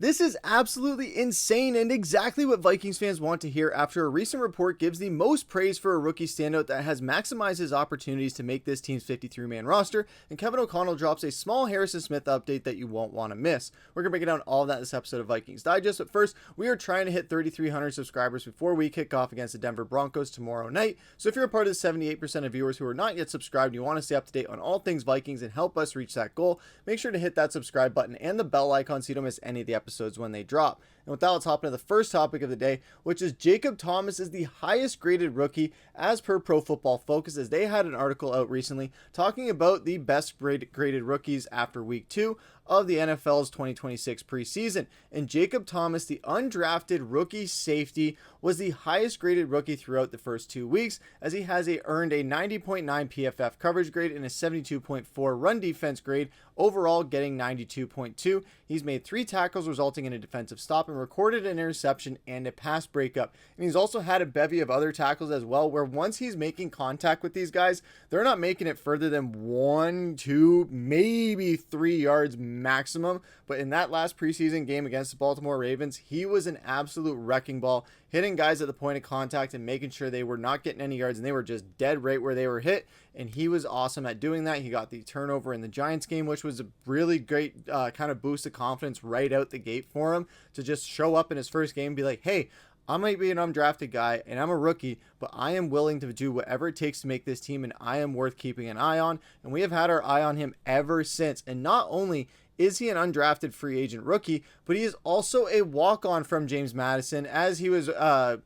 This is absolutely insane and exactly what Vikings fans want to hear after a recent report gives the most praise for a rookie standout that has maximized his opportunities to make this team's 53-man roster, and Kevin O'Connell drops a small Harrison Smith update that you won't want to miss. We're going to break down all of that in this episode of Vikings Digest, but first, we are trying to hit 3,300 subscribers before we kick off against the Denver Broncos tomorrow night, so if you're a part of the 78% of viewers who are not yet subscribed and you want to stay up to date on all things Vikings and help us reach that goal, make sure to hit that subscribe button and the bell icon so you don't miss any of the episodes when they drop. And with that, let's hop into the first topic of the day, which is Jacob Thomas is the highest graded rookie as per Pro Football Focus, as they had an article out recently talking about the best graded rookies after week 2 of the NFL's 2026 preseason. And Jacob Thomas, the undrafted rookie safety, was the highest graded rookie throughout the first 2 weeks, as he has earned a 90.9 PFF coverage grade and a 72.4 run defense grade, overall getting 92.2. He's made 3 tackles resulting in a defensive stop and recorded an interception and a pass breakup. And he's also had a bevy of other tackles as well, where once he's making contact with these guys, they're not making it further than 1, 2, maybe 3 yards maximum. But in that last preseason game against the Baltimore Ravens, he was an absolute wrecking ball, hitting guys at the point of contact and making sure they were not getting any yards and they were just dead right where they were hit. And he was awesome at doing that. He got the turnover in the Giants game, which was a really great kind of boost of confidence right out the gate for him to just show up in his first game and be like, hey, I might be an undrafted guy and I'm a rookie, but I am willing to do whatever it takes to make this team, and I am worth keeping an eye on. And we have had our eye on him ever since. And not only is he an undrafted free agent rookie, but he is also a walk-on from James Madison, as he was a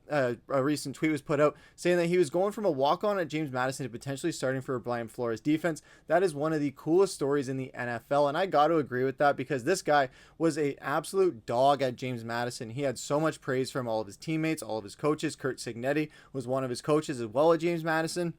recent tweet was put out saying that he was going from a walk-on at James Madison to potentially starting for Brian Flores defense. That is one of the coolest stories in the NFL, and I got to agree with that because this guy was an absolute dog at James Madison. He had so much praise from all of his teammates, all of his coaches. Curt Cignetti was one of his coaches as well at James Madison.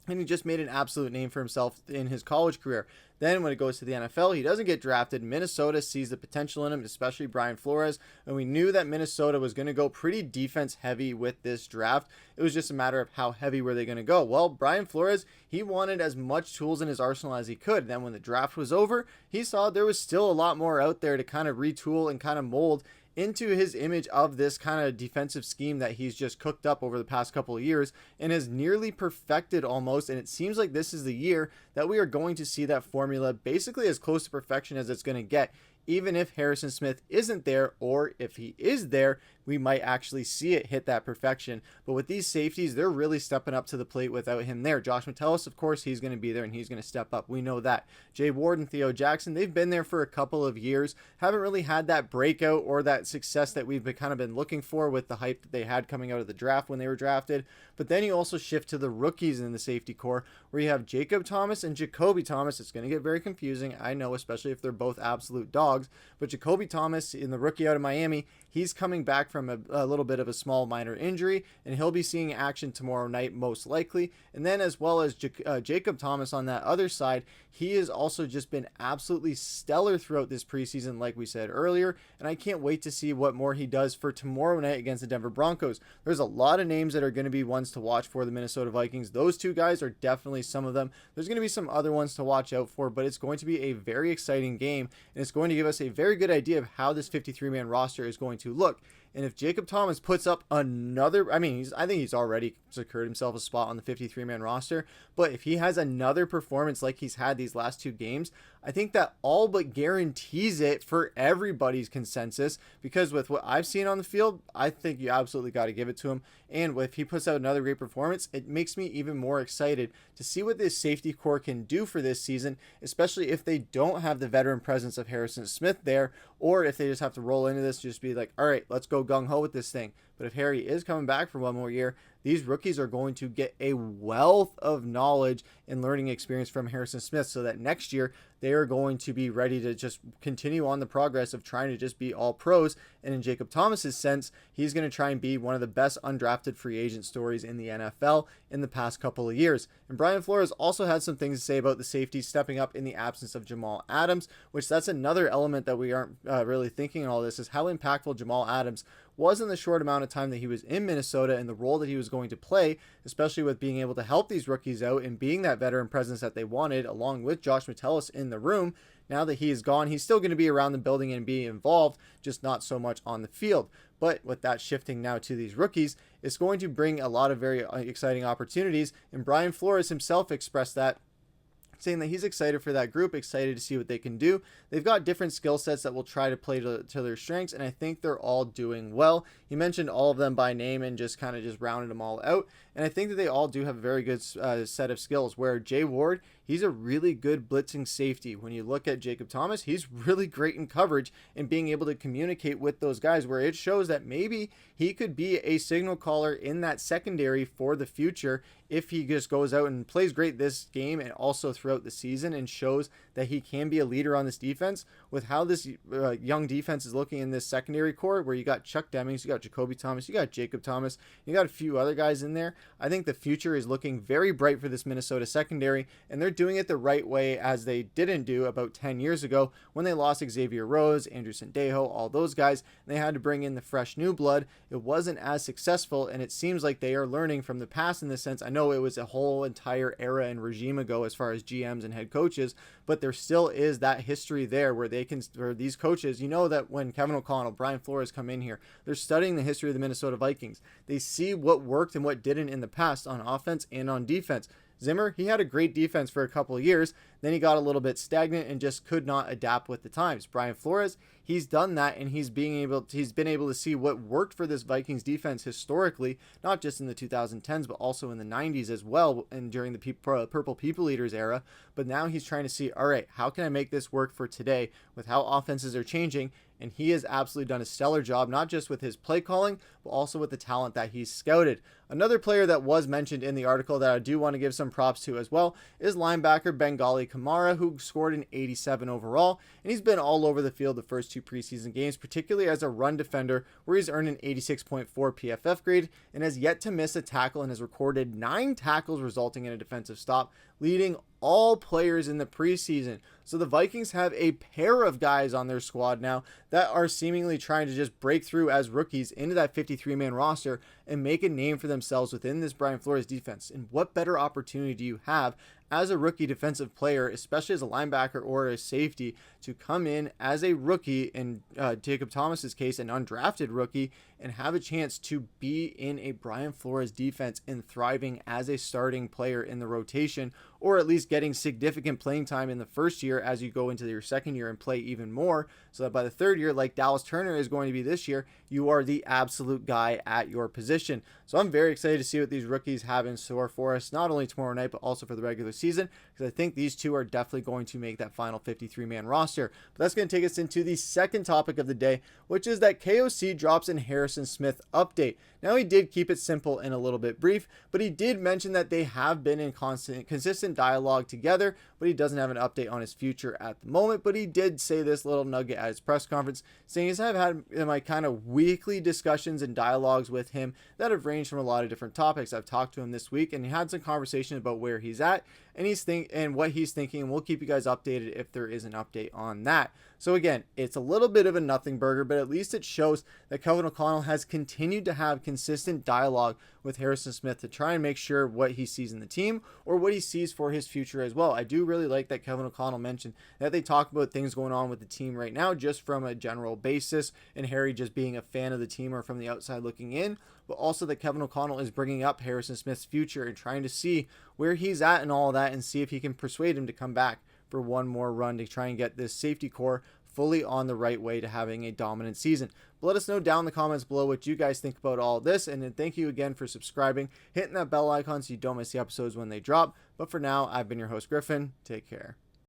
And he just made an absolute name for himself in his college career. Then when it goes to the NFL, he doesn't get drafted. Minnesota sees the potential in him, especially Brian Flores. And we knew that Minnesota was going to go pretty defense heavy with this draft. It was just a matter of how heavy were they going to go. Well, Brian Flores, he wanted as much tools in his arsenal as he could. Then when the draft was over, he saw there was still a lot more out there to kind of retool and kind of mold into his image of this kind of defensive scheme that he's just cooked up over the past couple of years and has nearly perfected almost. And it seems like this is the year that we are going to see that formula basically as close to perfection as it's going to get. Even if Harrison Smith isn't there, or if he is there, we might actually see it hit that perfection. But with these safeties, they're really stepping up to the plate without him there. Josh Metellus, of course, he's going to be there and he's going to step up. We know that. Jay Ward and Theo Jackson, they've been there for a couple of years. Haven't really had that breakout or that success that we've kind of been looking for with the hype that they had coming out of the draft when they were drafted. But then you also shift to the rookies in the safety core, where you have Jacob Thomas and Jacoby Thomas. It's going to get very confusing, I know, especially if they're both absolute dogs. But Jacoby Thomas, in the rookie out of Miami, he's coming back from a little bit of a small minor injury, and he'll be seeing action tomorrow night most likely. And then as well as Jacob Thomas on that other side, he has also just been absolutely stellar throughout this preseason, like we said earlier, and I can't wait to see what more he does for tomorrow night against the Denver Broncos. There's a lot of names that are going to be ones to watch for the Minnesota Vikings. Those two guys are definitely some of them. There's going to be some other ones to watch out for, but it's going to be a very exciting game, and it's going to give us a very good idea of how this 53-man roster is going to look. And if Jacob Thomas puts up another, I think he's already secured himself a spot on the 53-man roster, but if he has another performance like he's had these last 2 games, I think that all but guarantees it for everybody's consensus, because with what I've seen on the field, I think you absolutely got to give it to him. And if he puts out another great performance, it makes me even more excited to see what this safety core can do for this season, especially if they don't have the veteran presence of Harrison Smith there, or if they just have to roll into this, just be like, all right, let's go gung-ho with this thing. But if Harry is coming back for one more year, these rookies are going to get a wealth of knowledge and learning experience from Harrison Smith, so that next year they are going to be ready to just continue on the progress of trying to just be all pros. And in Jacob Thomas's sense, he's going to try and be one of the best undrafted free agent stories in the NFL in the past couple of years. And Brian Flores also had some things to say about the safety stepping up in the absence of Jamal Adams, which that's another element that we aren't really thinking in all this, is how impactful Jamal Adams was in the short amount of time that he was in Minnesota and the role that he was going to play, especially with being able to help these rookies out and being that veteran presence that they wanted, along with Josh Metellus in the room. Now that he is gone, he's still going to be around the building and be involved, just not so much on the field. But with that shifting now to these rookies, it's going to bring a lot of very exciting opportunities. And Brian Flores himself expressed that, saying that he's excited for that group, excited to see what they can do. They've got different skill sets that will try to play to their strengths, and I think they're all doing well. He mentioned all of them by name and just kind of just rounded them all out, and I think that they all do have a very good set of skills, where Jay Ward, he's a really good blitzing safety. When you look at Jacob Thomas, he's really great in coverage and being able to communicate with those guys, where it shows that maybe he could be a signal caller in that secondary for the future if he just goes out and plays great this game and also throughout the season, and shows that he can be a leader on this defense. With how this young defense is looking in this secondary core, where you got Chuck Demings, you got Jacoby Thomas, you got Jacob Thomas, you got a few other guys in there, I think the future is looking very bright for this Minnesota secondary, and they're doing it the right way, as they didn't do about 10 years ago when they lost Xavier Rhodes, Andrew Sendejo, all those guys, and they had to bring in the fresh new blood. It wasn't as successful, and it seems like they are learning from the past in this sense. I know it was a whole entire era and regime ago as far as GMs and head coaches, but there still is that history there where these coaches, you know, that when Kevin O'Connell, Brian Flores come in here, they're studying the history of the Minnesota Vikings. They see what worked and what didn't in the past on offense and on defense. Zimmer, he had a great defense for a couple of years, then he got a little bit stagnant and just could not adapt with the times. Brian Flores, he's done that, and he's been able to see what worked for this Vikings defense historically, not just in the 2010s, but also in the 90s as well, and during the Purple People Eaters era. But now he's trying to see, all right, how can I make this work for today with how offenses are changing? And he has absolutely done a stellar job, not just with his play calling, but also with the talent that he's scouted. Another player that was mentioned in the article that I do want to give some props to as well is linebacker Bengali Kamara, who scored an 87 overall, and he's been all over the field the first two preseason games, particularly as a run defender, where he's earned an 86.4 PFF grade and has yet to miss a tackle and has recorded 9 tackles resulting in a defensive stop, leading all players in the preseason. So the Vikings have a pair of guys on their squad now that are seemingly trying to just break through as rookies into that 53-man roster and make a name for themselves within this Brian Flores defense. And what better opportunity do you have as a rookie defensive player, especially as a linebacker or a safety, to come in as a rookie, in Jacob Thomas's case, an undrafted rookie, and have a chance to be in a Brian Flores defense and thriving as a starting player in the rotation, or at least getting significant playing time in the first year as you go into your second year and play even more, so that by the third year, like Dallas Turner is going to be this year, you are the absolute guy at your position. So I'm very excited to see what these rookies have in store for us, not only tomorrow night, but also for the regular season, because I think these two are definitely going to make that final 53-man roster. But that's going to take us into the second topic of the day, which is that KOC drops in Harrison Smith update. Now, he did keep it simple and a little bit brief, but he did mention that they have been in consistent dialogue together, but he doesn't have an update on his future at the moment. But he did say this little nugget at his press conference, saying I've had my kind of weekly discussions and dialogues with him that have ranged from a lot of different topics. I've talked to him this week and he had some conversation about where he's at and what he's thinking, and we'll keep you guys updated if there is an update on that. So again, it's a little bit of a nothing burger, but at least it shows that Kevin O'Connell has continued to have consistent dialogue with Harrison Smith to try and make sure what he sees in the team or what he sees for his future as well. I do really like that Kevin O'Connell mentioned that they talk about things going on with the team right now just from a general basis, and Harry just being a fan of the team or from the outside looking in, but also that Kevin O'Connell is bringing up Harrison Smith's future and trying to see where he's at and all of that, and see if he can persuade him to come back for one more run to try and get this safety core fully on the right way to having a dominant season. But let us know down in the comments below what you guys think about all this, and then thank you again for subscribing, hitting that bell icon so you don't miss the episodes when they drop. But for now, I've been your host Griffin. Take care.